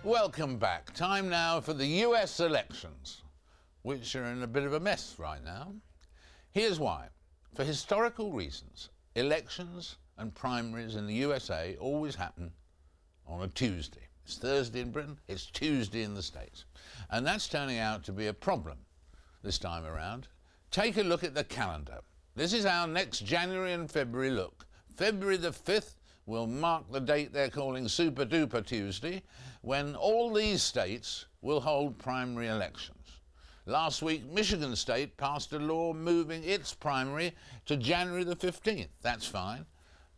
Welcome back. Time now for the US elections, which are in a bit of a mess right now. Here's why. For historical reasons, elections and primaries in the USA always happen on a Tuesday. It's Thursday in Britain, it's Tuesday in the States. And that's turning out to be a problem this time around. Take a look at the calendar. This is our next January and February look. February the 5th will mark the date they're calling Super Duper Tuesday, when all these states will hold primary elections. Last week, Michigan State passed a law moving its primary to January the 15th. That's fine.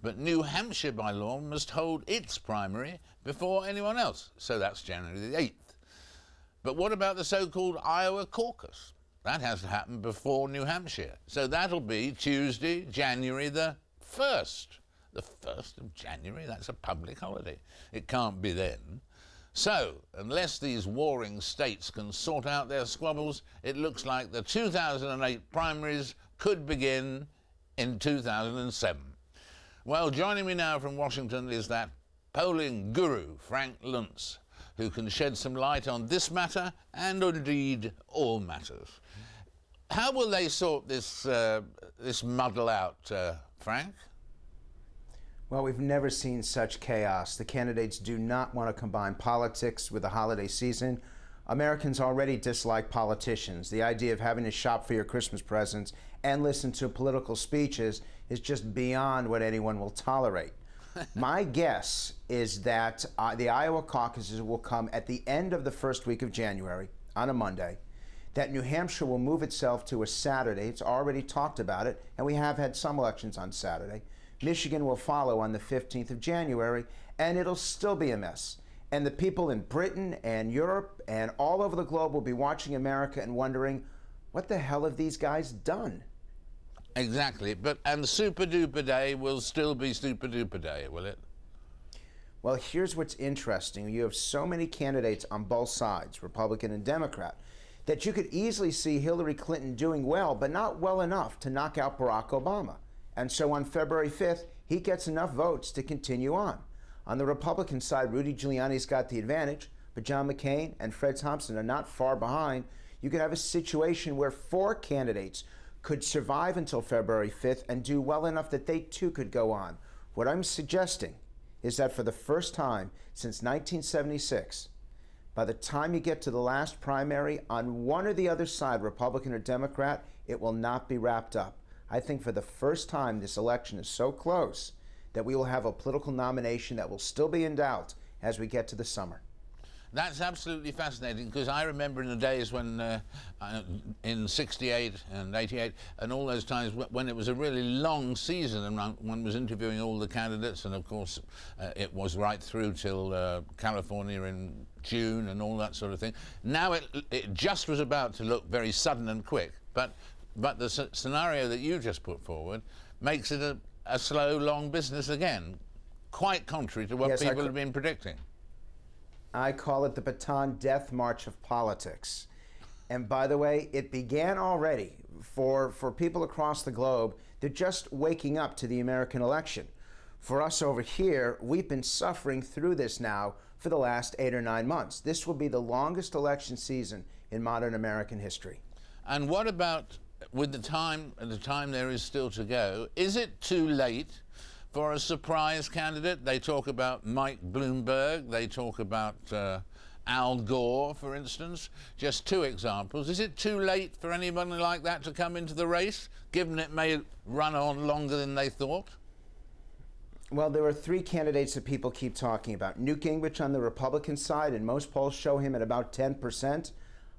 But New Hampshire, by law, must hold its primary before anyone else. So that's January the 8th. But what about the so-called Iowa caucus? That has to happen before New Hampshire. So that'll be Tuesday, January the 1st. The 1st of January, that's a public holiday. It can't be then. So, unless these warring states can sort out their squabbles, it looks like the 2008 primaries could begin in 2007. Well, joining me now from Washington is that polling guru, Frank Luntz, who can shed some light on this matter and indeed all matters. How will they sort this muddle out, Frank? Well, we've never seen such chaos. The candidates do not want to combine politics with the holiday season. Americans already dislike politicians. The idea of having to shop for your Christmas presents and listen to political speeches is just beyond what anyone will tolerate. My guess is that the Iowa caucuses will come at the end of the first week of January, on a Monday, that New Hampshire will move itself to a Saturday. It's already talked about it, and we have had some elections on Saturday. Michigan will follow on the 15th of January, and it'll still be a mess. And the people in Britain and Europe and all over the globe will be watching America and wondering, what the hell have these guys done? Exactly, and Super Duper Day will still be Super Duper Day, will it? Well, here's what's interesting. You have so many candidates on both sides, Republican and Democrat, that you could easily see Hillary Clinton doing well, but not well enough to knock out Barack Obama. And so on February 5th, he gets enough votes to continue on. On the Republican side, Rudy Giuliani's got the advantage, but John McCain and Fred Thompson are not far behind. You could have a situation where 4 candidates could survive until February 5th and do well enough that they too could go on. What I'm suggesting is that for the first time since 1976, by the time you get to the last primary, on one or the other side, Republican or Democrat, it will not be wrapped up. I think for the first time this election is so close that we will have a political nomination that will still be in doubt as we get to the summer. That's absolutely fascinating, because I remember in the days when, in 68 and 88, and all those times when it was a really long season and one was interviewing all the candidates, and of course it was right through till California in June and all that sort of thing. Now it just was about to look very sudden and quick, but the scenario that you just put forward makes it a slow, long business again, quite contrary to what people have been predicting. I call it the baton death march of politics. And by the way, it began already for people across the globe. They're just waking up to the American election. For us over here, we've been suffering through this now for the last 8 or 9 months. This will be the longest election season in modern American history. And what about with the time there is still to go? Is it too late for a surprise candidate? They talk about Mike Bloomberg, they talk about Al Gore, for instance. Just 2 examples. Is it too late for anybody like that to come into the race, given it may run on longer than they thought? Well, there are 3 candidates that people keep talking about. Newt Gingrich on the Republican side, and most polls show him at about 10%.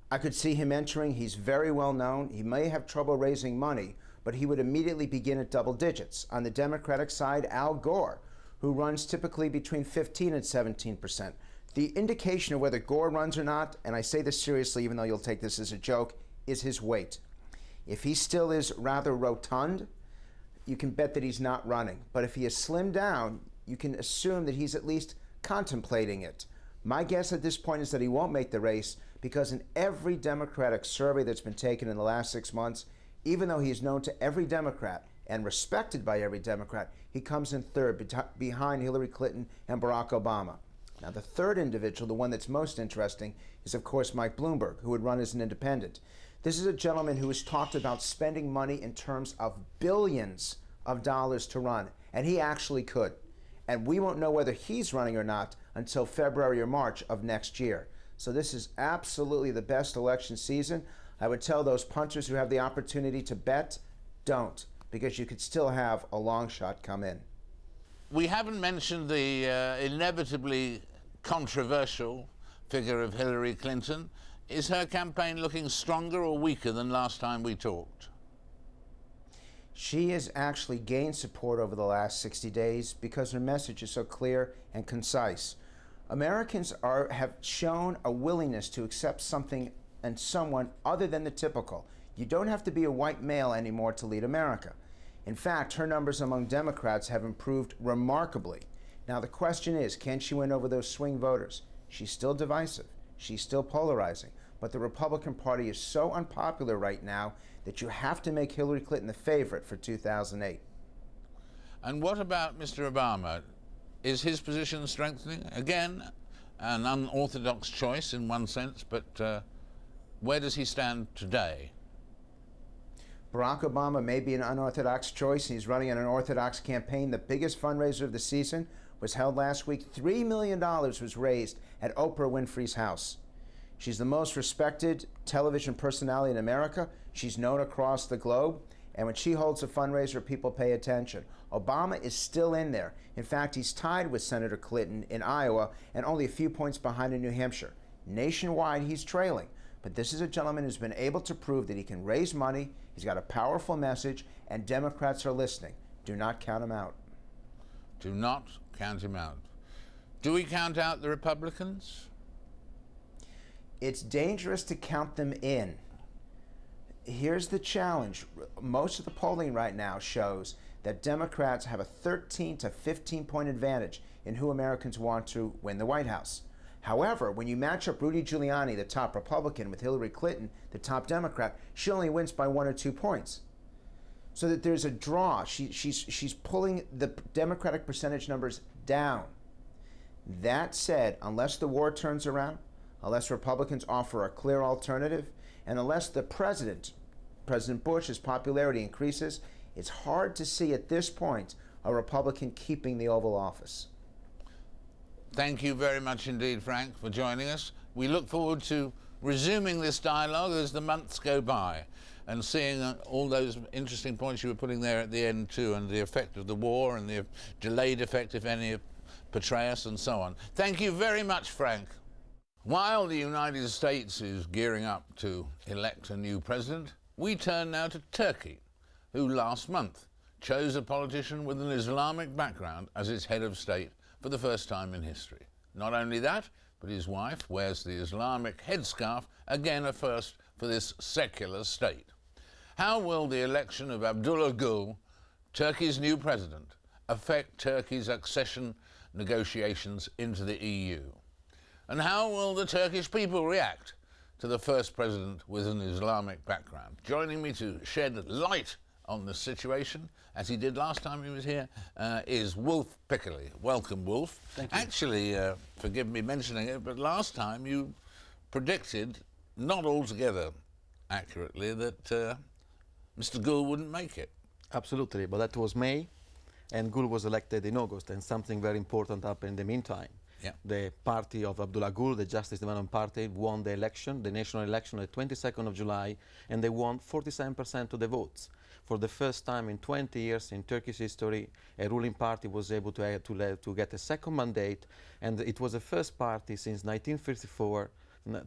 I could see him entering. He's very well known. He may have trouble raising money, but he would immediately begin at double digits. On the Democratic side, Al Gore, who runs typically between 15 and 17%. The indication of whether Gore runs or not, and I say this seriously even though you'll take this as a joke, is his weight. If he still is rather rotund, you can bet that he's not running. But if he is slimmed down, you can assume that he's at least contemplating it. My guess at this point is that he won't make the race, because in every Democratic survey that's been taken in the last 6 months, even though he is known to every Democrat and respected by every Democrat, he comes in third behind Hillary Clinton and Barack Obama. Now, the third individual, the one that's most interesting, is of course Mike Bloomberg, who would run as an independent. This is a gentleman who has talked about spending money in terms of billions of dollars to run, and he actually could. And we won't know whether he's running or not until February or March of next year. So this is absolutely the best election season. I would tell those punters who have the opportunity to bet, don't, because you could still have a long shot come in. We haven't mentioned the inevitably controversial figure of Hillary Clinton. Is her campaign looking stronger or weaker than last time we talked? She has actually gained support over the last 60 days because her message is so clear and concise. Americans have shown a willingness to accept something and someone other than the typical. You don't have to be a white male anymore to lead America. In fact, her numbers among Democrats have improved remarkably. Now the question is, can she win over those swing voters? She's still divisive. She's still polarizing. But the Republican Party is so unpopular right now that you have to make Hillary Clinton the favorite for 2008. And what about Mr. Obama? Is his position strengthening? Again, an unorthodox choice in one sense, but where does he stand today? Barack Obama may be an unorthodox choice, and he's running an unorthodox campaign. The biggest fundraiser of the season was held last week. $3 million was raised at Oprah Winfrey's house. She's the most respected television personality in America. She's known across the globe. And when she holds a fundraiser, people pay attention. Obama is still in there. In fact, he's tied with Senator Clinton in Iowa and only a few points behind in New Hampshire. Nationwide, he's trailing. But this is a gentleman who's been able to prove that he can raise money, he's got a powerful message, and Democrats are listening. Do not count him out. Do not count him out. Do we count out the Republicans? It's dangerous to count them in. Here's the challenge. Most of the polling right now shows that Democrats have a 13 to 15 point advantage in who Americans want to win the White House. However, when you match up Rudy Giuliani, the top Republican, with Hillary Clinton, the top Democrat, she only wins by 1 or 2 points. So that there's a draw. She's pulling the Democratic percentage numbers down. That said, unless the war turns around, unless Republicans offer a clear alternative, and unless the President Bush's popularity increases, it's hard to see at this point a Republican keeping the Oval Office. Thank you very much indeed, Frank, for joining us. We look forward to resuming this dialogue as the months go by and seeing all those interesting points you were putting there at the end too, and the effect of the war and the delayed effect, if any, of Petraeus and so on. Thank you very much, Frank. While the United States is gearing up to elect a new president, we turn now to Turkey, who last month chose a politician with an Islamic background as its head of state for the first time in history. Not only that, but his wife wears the Islamic headscarf, again a first for this secular state. How will the election of Abdullah Gul, Turkey's new president, affect Turkey's accession negotiations into the EU? And how will the Turkish people react to the first president with an Islamic background? Joining me to shed light on the situation, as he did last time he was here, is Wolf Piccoli. Welcome, Wolf. Thank you. Actually, forgive me mentioning it, but last time you predicted, not altogether accurately, that Mr. Gul wouldn't make it. Absolutely, but that was May, and Gul was elected in August, and something very important happened in the meantime. Yeah. The party of Abdullah Gul, the Justice Development Party, won the election, the national election, on the 22nd of July, and they won 47% of the votes. For the first time in 20 years in Turkish history, a ruling party was able to get a second mandate, and it was the first party since 1954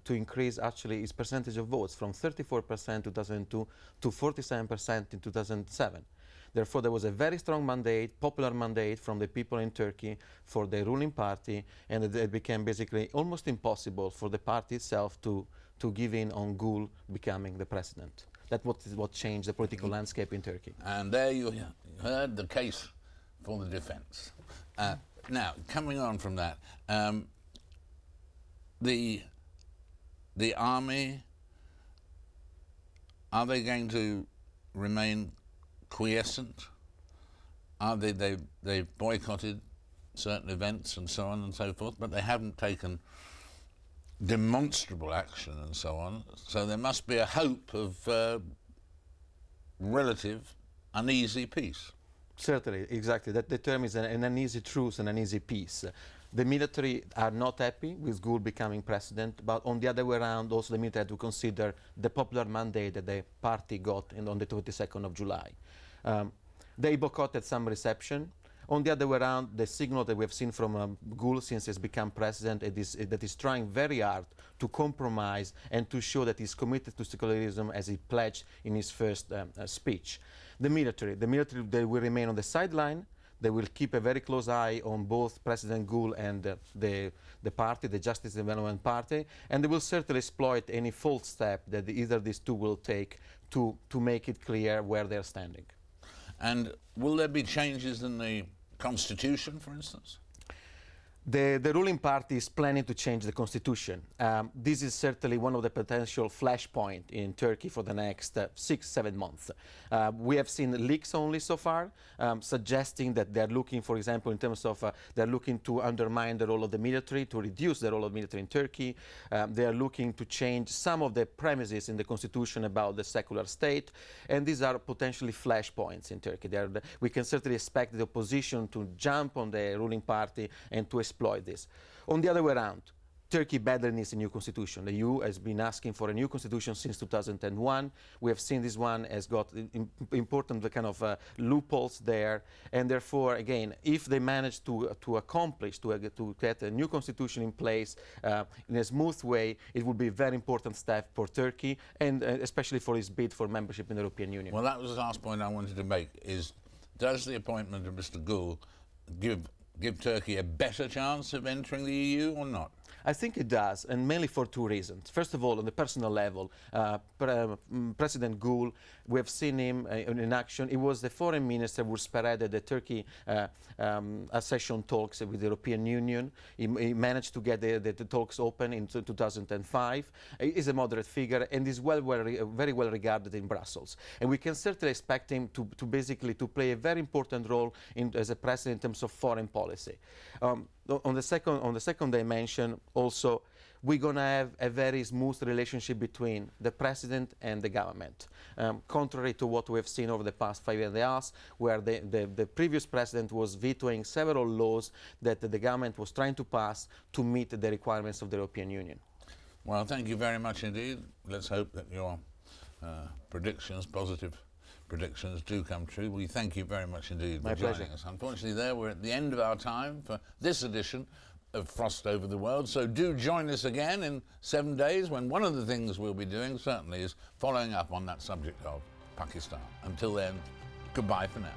to increase actually its percentage of votes from 34% in 2002 to 47% in 2007. Therefore, there was a very strong mandate, popular mandate from the people in Turkey for the ruling party, and it became basically almost impossible for the party itself to give in on Gul becoming the president. That's what changed the political landscape in Turkey. And there you heard the case for the defense. Now, coming on from that, the army, are they going to remain quiescent? Are they boycotted certain events and so on and so forth, but they haven't taken demonstrable action and so on. So there must be a hope of relative uneasy peace. Certainly, exactly. That the term is an uneasy truce, an uneasy peace. The military are not happy with Gul becoming president, but on the other way around, also the military had to consider the popular mandate that the party got on the 22nd of July. They boycotted some reception. On the other way around, the signal that we have seen from Gul since he's become president that he's trying very hard to compromise and to show that he's committed to secularism as he pledged in his first speech. The military, they will remain on the sideline. They will keep a very close eye on both President Gul and the party, the Justice Development Party, and they will certainly exploit any false step that either of these two will take to make it clear where they're standing. And will there be changes in the constitution, for instance? The ruling party is planning to change the constitution. This is certainly one of the potential flashpoints in Turkey for the next 6-7 months. We have seen leaks only so far, suggesting that they're looking, for example, in terms of they're looking to undermine the role of the military, to reduce the role of the military in Turkey. They're looking to change some of the premises in the constitution about the secular state, and these are potentially flashpoints in Turkey. We can certainly expect the opposition to jump on the ruling party and to exploit this. On the other way around, Turkey badly needs a new constitution. The EU has been asking for a new constitution since 2001. We have seen this one has got important kind of loopholes there, and therefore, again, if they manage to accomplish, to get a new constitution in place in a smooth way, it would be a very important step for Turkey, and especially for its bid for membership in the European Union. Well, that was the last point I wanted to make, is does the appointment of Mr. Gul give Turkey a better chance of entering the EU or not? I think it does, and mainly for two reasons. First of all, on the personal level, President Gul, we have seen him in action. He was the foreign minister who spearheaded the Turkey accession talks with the European Union. He managed to get the talks open in 2005. He is a moderate figure and is very well regarded in Brussels. And we can certainly expect him to basically play a very important role as a president in terms of foreign policy. On the second dimension, also, we're going to have a very smooth relationship between the president and the government, contrary to what we have seen over the past 5 years, where the previous president was vetoing several laws that the government was trying to pass to meet the requirements of the European Union. Well, thank you very much indeed. Let's hope that your predictions, positive predictions, do come true. We thank you very much indeed for joining us. Unfortunately, we're at the end of our time for this edition of Frost Over the World, so do join us again in 7 days, when one of the things we'll be doing certainly is following up on that subject of Pakistan. Until then, goodbye for now.